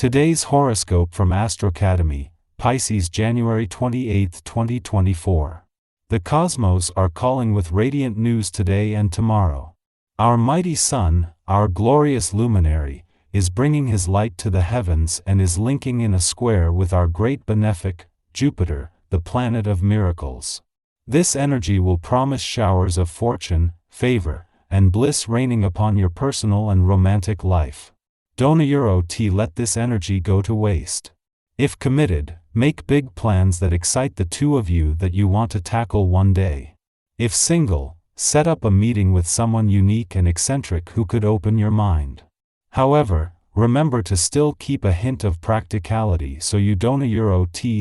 Today's horoscope from Astrocademy, Pisces January 28, 2024. The cosmos are calling with radiant news today and tomorrow. Our mighty sun, our glorious luminary, is bringing his light to the heavens and is linking in a square with our great benefic, Jupiter, the planet of miracles. This energy will promise showers of fortune, favor, and bliss raining upon your personal and romantic life. Don't let this energy go to waste. If committed, make big plans that excite the two of you that you want to tackle one day. If single, set up a meeting with someone unique and eccentric who could open your mind. However, remember to still keep a hint of practicality so you don't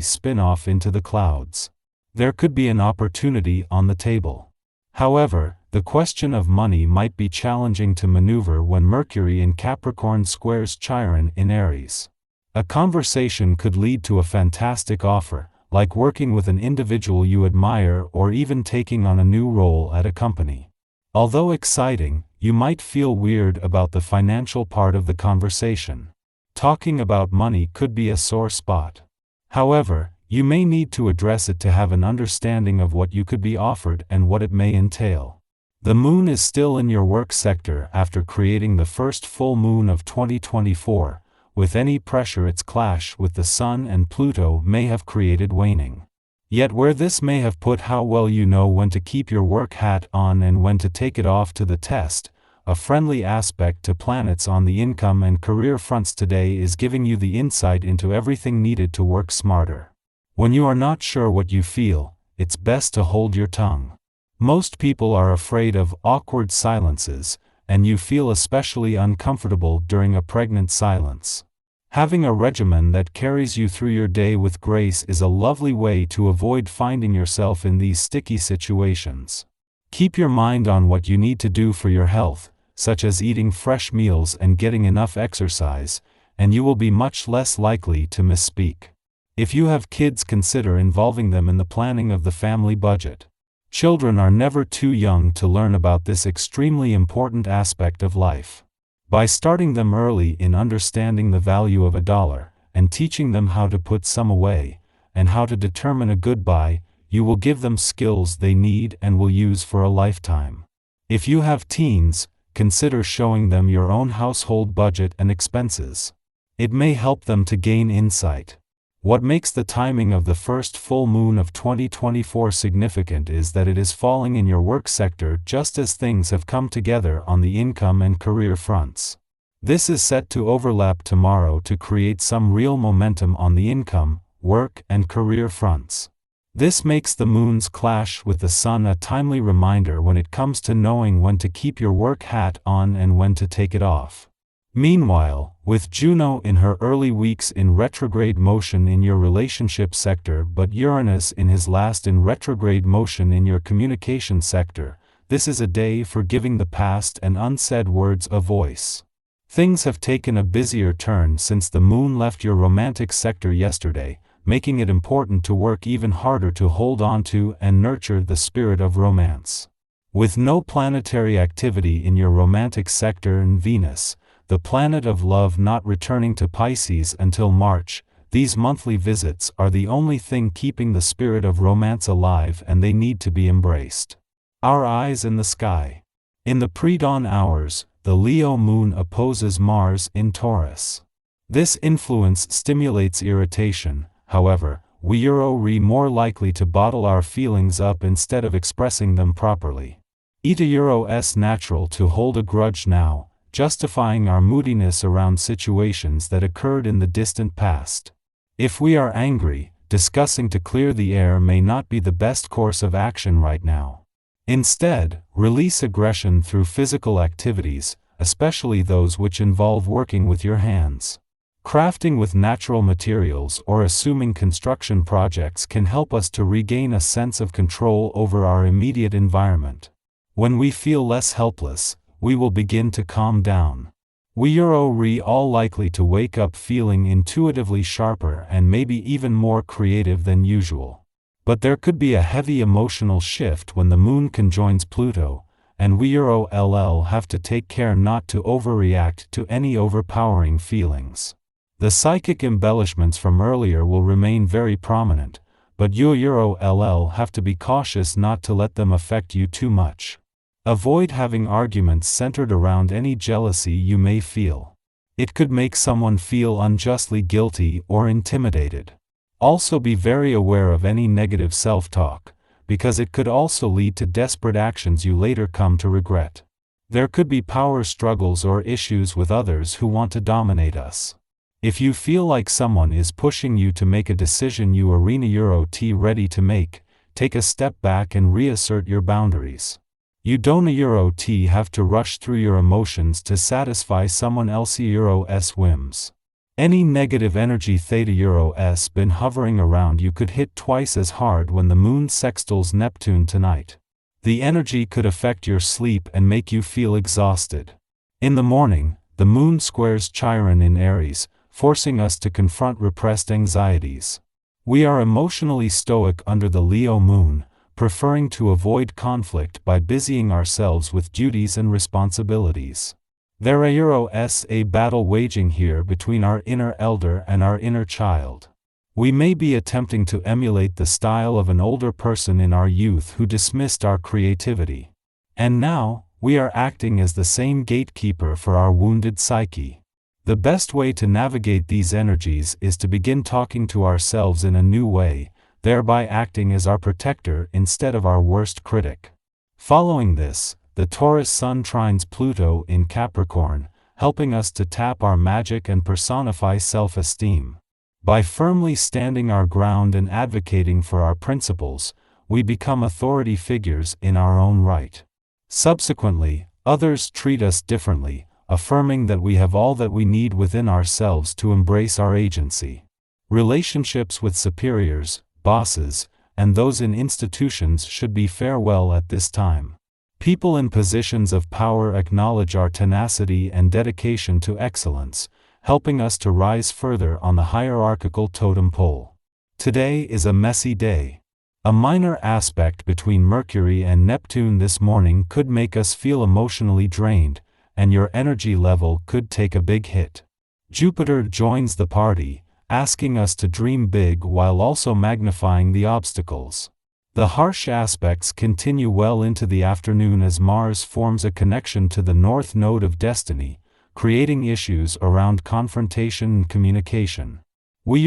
spin off into the clouds. There could be an opportunity on the table. However, the question of money might be challenging to maneuver when Mercury in Capricorn squares Chiron in Aries. A conversation could lead to a fantastic offer, like working with an individual you admire or even taking on a new role at a company. Although exciting, you might feel weird about the financial part of the conversation. Talking about money could be a sore spot. However, you may need to address it to have an understanding of what you could be offered and what it may entail. The moon is still in your work sector after creating the first full moon of 2024, with any pressure its clash with the Sun and Pluto may have created waning. Yet where this may have put how well you know when to keep your work hat on and when to take it off to the test, a friendly aspect to planets on the income and career fronts today is giving you the insight into everything needed to work smarter. When you are not sure what you feel, it's best to hold your tongue. Most people are afraid of awkward silences, and you feel especially uncomfortable during a pregnant silence. Having a regimen that carries you through your day with grace is a lovely way to avoid finding yourself in these sticky situations. Keep your mind on what you need to do for your health, such as eating fresh meals and getting enough exercise, and you will be much less likely to misspeak. If you have kids, consider involving them in the planning of the family budget. Children are never too young to learn about this extremely important aspect of life. By starting them early in understanding the value of $1, and teaching them how to put some away, and how to determine a good buy, you will give them skills they need and will use for a lifetime. If you have teens, consider showing them your own household budget and expenses. It may help them to gain insight. What makes the timing of the first full moon of 2024 significant is that it is falling in your work sector just as things have come together on the income and career fronts. This is set to overlap tomorrow to create some real momentum on the income, work, and career fronts. This makes the moon's clash with the sun a timely reminder when it comes to knowing when to keep your work hat on and when to take it off. Meanwhile, with Juno in her early weeks in retrograde motion in your relationship sector but Uranus in his last in retrograde motion in your communication sector, this is a day for giving the past and unsaid words a voice. Things have taken a busier turn since the moon left your romantic sector yesterday, making it important to work even harder to hold on to and nurture the spirit of romance. With no planetary activity in your romantic sector and Venus, the planet of love, not returning to Pisces until March, these monthly visits are the only thing keeping the spirit of romance alive, and they need to be embraced. Our eyes in the sky. In the pre-dawn hours, the Leo moon opposes Mars in Taurus. This influence stimulates irritation. However, we are more likely to bottle our feelings up instead of expressing them properly. It is natural to hold a grudge now, justifying our moodiness around situations that occurred in the distant past. If we are angry, discussing to clear the air may not be the best course of action right now. Instead, release aggression through physical activities, especially those which involve working with your hands. Crafting with natural materials or assuming construction projects can help us to regain a sense of control over our immediate environment. When we feel less helpless, we will begin to calm down. We are all likely to wake up feeling intuitively sharper and maybe even more creative than usual. But there could be a heavy emotional shift when the moon conjoins Pluto, and we have to take care not to overreact to any overpowering feelings. The psychic embellishments from earlier will remain very prominent, but you Euro have to be cautious not to let them affect you too much. Avoid having arguments centered around any jealousy you may feel. It could make someone feel unjustly guilty or intimidated. Also be very aware of any negative self-talk, because it could also lead to desperate actions you later come to regret. There could be power struggles or issues with others who want to dominate us. If you feel like someone is pushing you to make a decision you arena Euro ready to make, take a step back and reassert your boundaries. You don't Euro have to rush through your emotions to satisfy someone else's Euro's whims. Any negative energy Theta Euro's been hovering around you could hit twice as hard when the moon sextiles Neptune tonight. The energy could affect your sleep and make you feel exhausted. In the morning, the moon squares Chiron in Aries, forcing us to confront repressed anxieties. We are emotionally stoic under the Leo moon, preferring to avoid conflict by busying ourselves with duties and responsibilities. There is a battle waging here between our inner elder and our inner child. We may be attempting to emulate the style of an older person in our youth who dismissed our creativity. And now, we are acting as the same gatekeeper for our wounded psyche. The best way to navigate these energies is to begin talking to ourselves in a new way, thereby acting as our protector instead of our worst critic. Following this, the Taurus Sun trines Pluto in Capricorn, helping us to tap our magic and personify self-esteem. By firmly standing our ground and advocating for our principles, we become authority figures in our own right. Subsequently, others treat us differently, affirming that we have all that we need within ourselves to embrace our agency. Relationships with superiors, bosses, and those in institutions should be farewell at this time. People in positions of power acknowledge our tenacity and dedication to excellence, helping us to rise further on the hierarchical totem pole. Today is a messy day. A minor aspect between Mercury and Neptune this morning could make us feel emotionally drained, and your energy level could take a big hit. Jupiter joins the party, asking us to dream big while also magnifying the obstacles. The harsh aspects continue well into the afternoon as Mars forms a connection to the North Node of Destiny, creating issues around confrontation and communication. We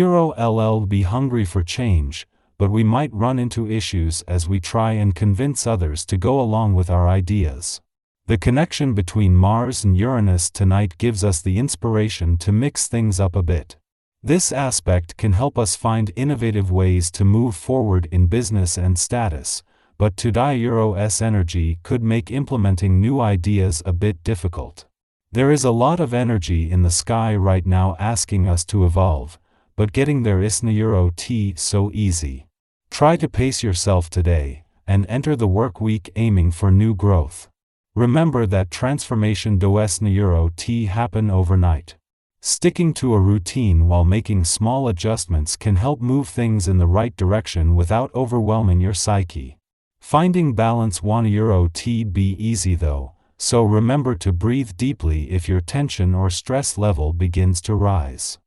be hungry for change, but we might run into issues as we try and convince others to go along with our ideas. The connection between Mars and Uranus tonight gives us the inspiration to mix things up a bit. This aspect can help us find innovative ways to move forward in business and status, but today's energy could make implementing new ideas a bit difficult. There is a lot of energy in the sky right now asking us to evolve, but getting there isn't so easy. Try to pace yourself today, and enter the work week aiming for new growth. Remember that transformation doesn't happen overnight. Sticking to a routine while making small adjustments can help move things in the right direction without overwhelming your psyche. Finding balance won't be easy though, so remember to breathe deeply if your tension or stress level begins to rise.